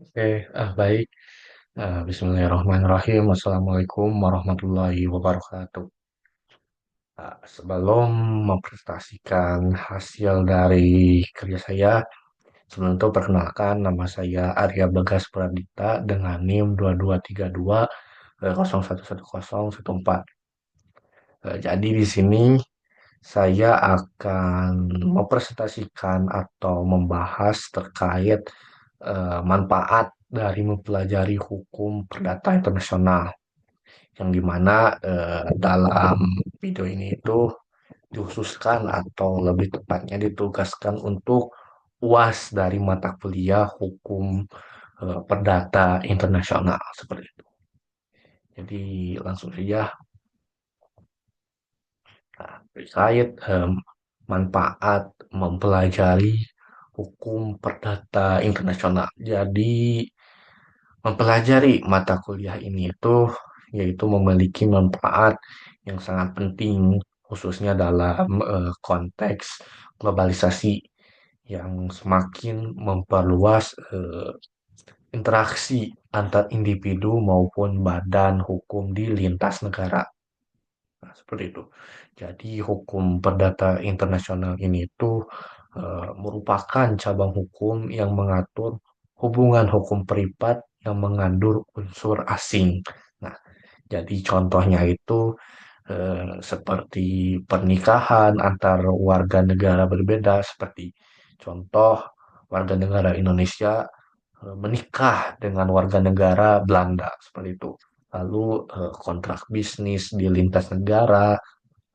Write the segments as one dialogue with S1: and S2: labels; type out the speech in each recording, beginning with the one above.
S1: Oke, baik. Bismillahirrahmanirrahim. Assalamualaikum warahmatullahi wabarakatuh. Sebelum mempresentasikan hasil dari kerja saya, sebelum itu perkenalkan nama saya Arya Bagas Pradipta dengan NIM 2232 011014. Jadi di sini saya akan mempresentasikan atau membahas terkait manfaat dari mempelajari hukum perdata internasional, yang dimana dalam video ini itu dikhususkan atau lebih tepatnya ditugaskan untuk UAS dari mata kuliah hukum perdata internasional seperti itu. Jadi langsung saja. Nah, terkait manfaat mempelajari hukum perdata internasional. Jadi mempelajari mata kuliah ini itu yaitu memiliki manfaat yang sangat penting khususnya dalam konteks globalisasi yang semakin memperluas interaksi antar individu maupun badan hukum di lintas negara. Nah, seperti itu. Jadi hukum perdata internasional ini itu merupakan cabang hukum yang mengatur hubungan hukum privat yang mengandung unsur asing. Nah, jadi contohnya itu seperti pernikahan antar warga negara berbeda, seperti contoh warga negara Indonesia menikah dengan warga negara Belanda, seperti itu. Lalu kontrak bisnis di lintas negara,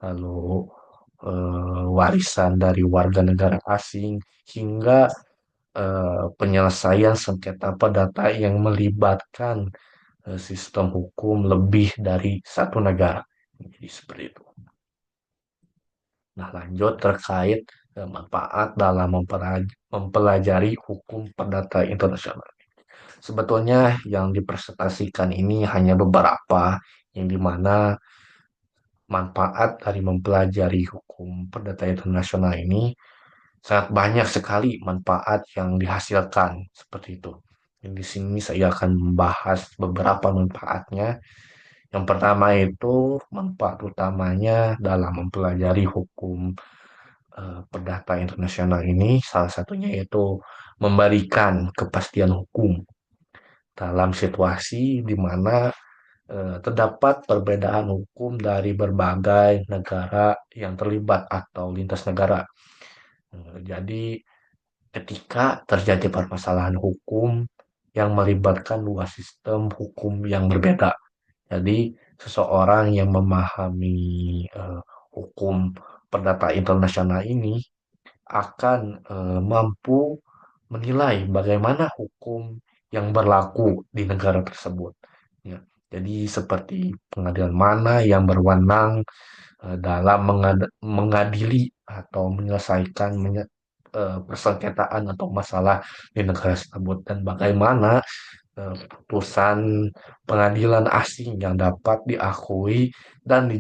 S1: lalu warisan dari warga negara asing, hingga penyelesaian sengketa perdata yang melibatkan sistem hukum lebih dari satu negara. Jadi seperti itu. Nah, lanjut terkait manfaat dalam mempelajari hukum perdata internasional. Sebetulnya yang dipresentasikan ini hanya beberapa yang dimana manfaat dari mempelajari hukum perdata internasional ini sangat banyak sekali manfaat yang dihasilkan seperti itu. Yang di sini saya akan membahas beberapa manfaatnya. Yang pertama itu manfaat utamanya dalam mempelajari hukum perdata internasional ini salah satunya yaitu memberikan kepastian hukum dalam situasi di mana terdapat perbedaan hukum dari berbagai negara yang terlibat atau lintas negara. Jadi ketika terjadi permasalahan hukum yang melibatkan dua sistem hukum yang berbeda. Jadi, seseorang yang memahami hukum perdata internasional ini akan mampu menilai bagaimana hukum yang berlaku di negara tersebut. Ya, jadi seperti pengadilan mana yang berwenang dalam mengadili atau menyelesaikan persengketaan atau masalah di negara tersebut dan bagaimana putusan pengadilan asing yang dapat diakui dan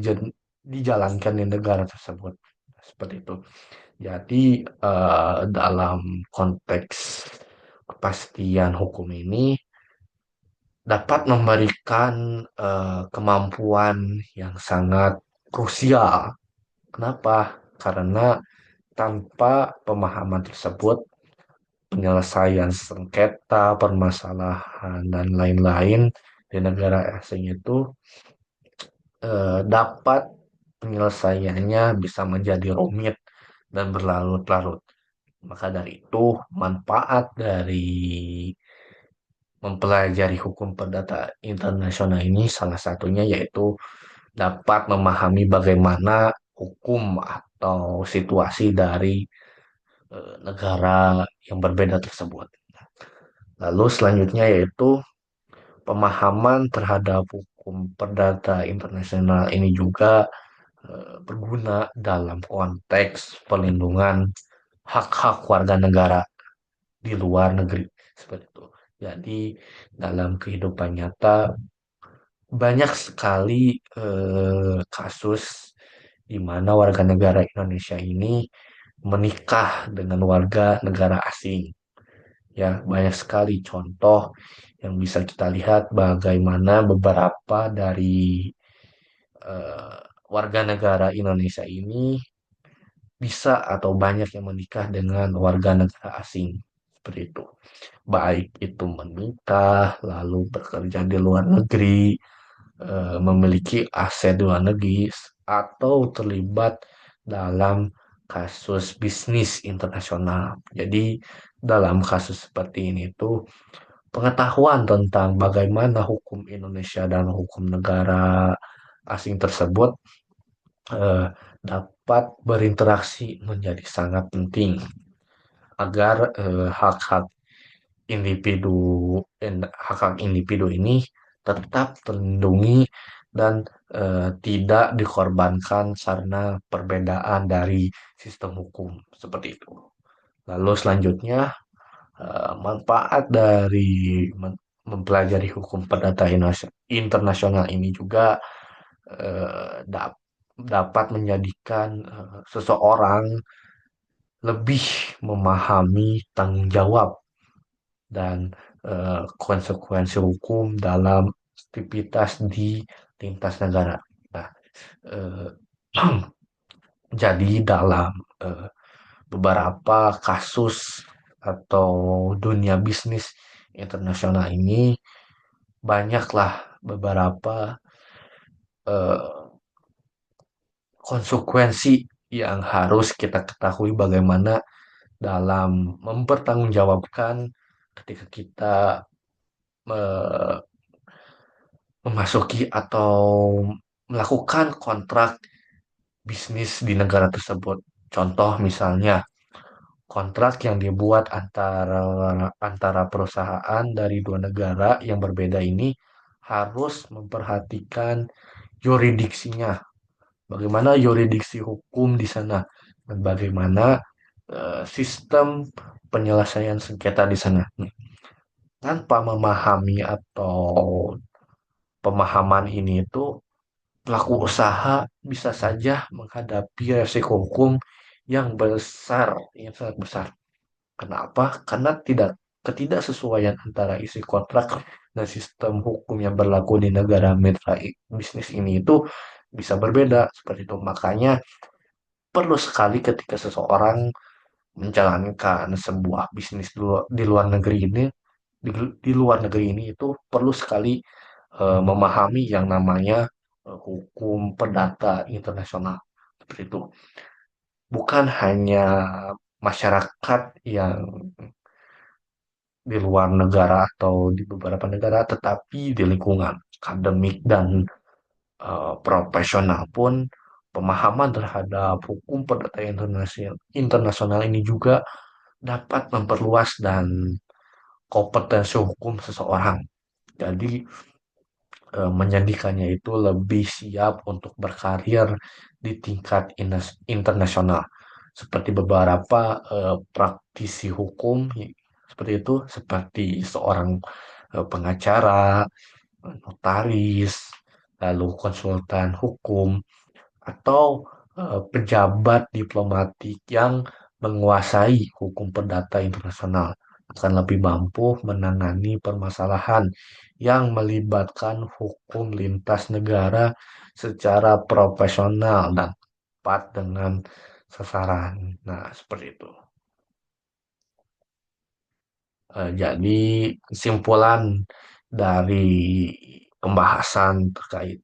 S1: dijalankan di negara tersebut. Seperti itu. Jadi dalam konteks kepastian hukum ini dapat memberikan kemampuan yang sangat krusial. Kenapa? Karena tanpa pemahaman tersebut, penyelesaian sengketa, permasalahan, dan lain-lain di negara asing itu dapat penyelesaiannya bisa menjadi rumit dan berlarut-larut. Maka dari itu, manfaat dari mempelajari hukum perdata internasional ini salah satunya yaitu dapat memahami bagaimana hukum atau situasi dari negara yang berbeda tersebut. Lalu selanjutnya yaitu pemahaman terhadap hukum perdata internasional ini juga berguna dalam konteks perlindungan hak-hak warga negara di luar negeri seperti itu. Jadi dalam kehidupan nyata banyak sekali kasus di mana warga negara Indonesia ini menikah dengan warga negara asing Ya, banyak sekali contoh yang bisa kita lihat bagaimana beberapa dari warga negara Indonesia ini bisa atau banyak yang menikah dengan warga negara asing. Seperti itu. Baik itu menikah, lalu bekerja di luar negeri, memiliki aset di luar negeri, atau terlibat dalam kasus bisnis internasional. Jadi dalam kasus seperti ini tuh pengetahuan tentang bagaimana hukum Indonesia dan hukum negara asing tersebut eh, dapat berinteraksi menjadi sangat penting agar hak-hak individu hak-hak individu ini tetap terlindungi dan tidak dikorbankan karena perbedaan dari sistem hukum seperti itu. Lalu selanjutnya manfaat dari mempelajari hukum perdata internasional ini juga dapat menjadikan seseorang lebih memahami tanggung jawab dan konsekuensi hukum dalam aktivitas di lintas negara. Nah, eh, jadi dalam eh, beberapa kasus atau dunia bisnis internasional ini banyaklah beberapa eh, konsekuensi yang harus kita ketahui bagaimana dalam mempertanggungjawabkan ketika kita eh, memasuki atau melakukan kontrak bisnis di negara tersebut. Contoh misalnya kontrak yang dibuat antara antara perusahaan dari dua negara yang berbeda ini harus memperhatikan yuridiksinya, bagaimana yuridiksi hukum di sana dan bagaimana sistem penyelesaian sengketa di sana. Tanpa memahami atau pemahaman ini itu pelaku usaha bisa saja menghadapi resiko hukum yang besar, yang sangat besar. Kenapa? Karena ketidaksesuaian antara isi kontrak dan sistem hukum yang berlaku di negara mitra bisnis ini itu bisa berbeda seperti itu. Makanya perlu sekali ketika seseorang menjalankan sebuah bisnis di luar negeri ini, di, di luar negeri ini itu perlu sekali memahami yang namanya hukum perdata internasional seperti itu. Bukan hanya masyarakat yang di luar negara atau di beberapa negara, tetapi di lingkungan akademik dan profesional pun pemahaman terhadap hukum perdata internasional ini juga dapat memperluas dan kompetensi hukum seseorang. Jadi menjadikannya itu lebih siap untuk berkarir di tingkat internasional. Seperti beberapa praktisi hukum seperti itu, seperti seorang pengacara, notaris, lalu konsultan hukum, atau pejabat diplomatik yang menguasai hukum perdata internasional akan lebih mampu menangani permasalahan yang melibatkan hukum lintas negara secara profesional dan tepat dengan sasaran. Nah, seperti itu. Jadi, kesimpulan dari pembahasan terkait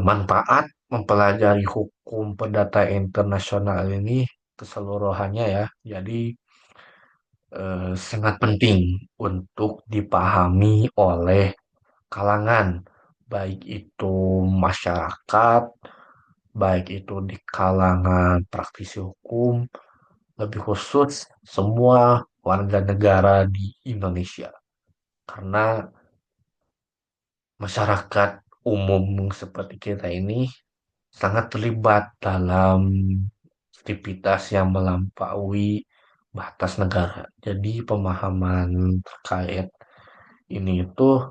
S1: manfaat mempelajari hukum perdata internasional ini keseluruhannya ya. Jadi sangat penting untuk dipahami oleh kalangan, baik itu masyarakat, baik itu di kalangan praktisi hukum, lebih khusus semua warga negara di Indonesia. Karena masyarakat umum seperti kita ini sangat terlibat dalam aktivitas yang melampaui batas negara. Jadi pemahaman terkait ini itu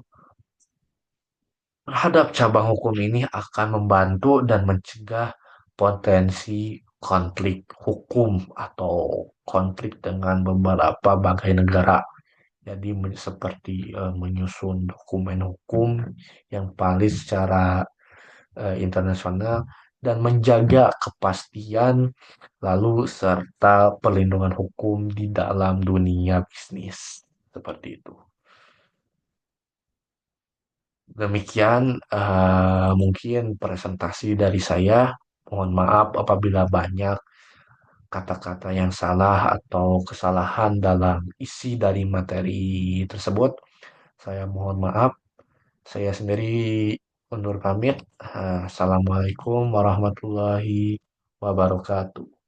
S1: terhadap cabang hukum ini akan membantu dan mencegah potensi konflik hukum atau konflik dengan beberapa bangkai negara. Jadi seperti menyusun dokumen hukum yang valid secara internasional dan menjaga kepastian lalu serta perlindungan hukum di dalam dunia bisnis. Seperti itu. Demikian mungkin presentasi dari saya. Mohon maaf apabila banyak kata-kata yang salah atau kesalahan dalam isi dari materi tersebut. Saya mohon maaf. Saya sendiri undur pamit. Assalamualaikum warahmatullahi wabarakatuh.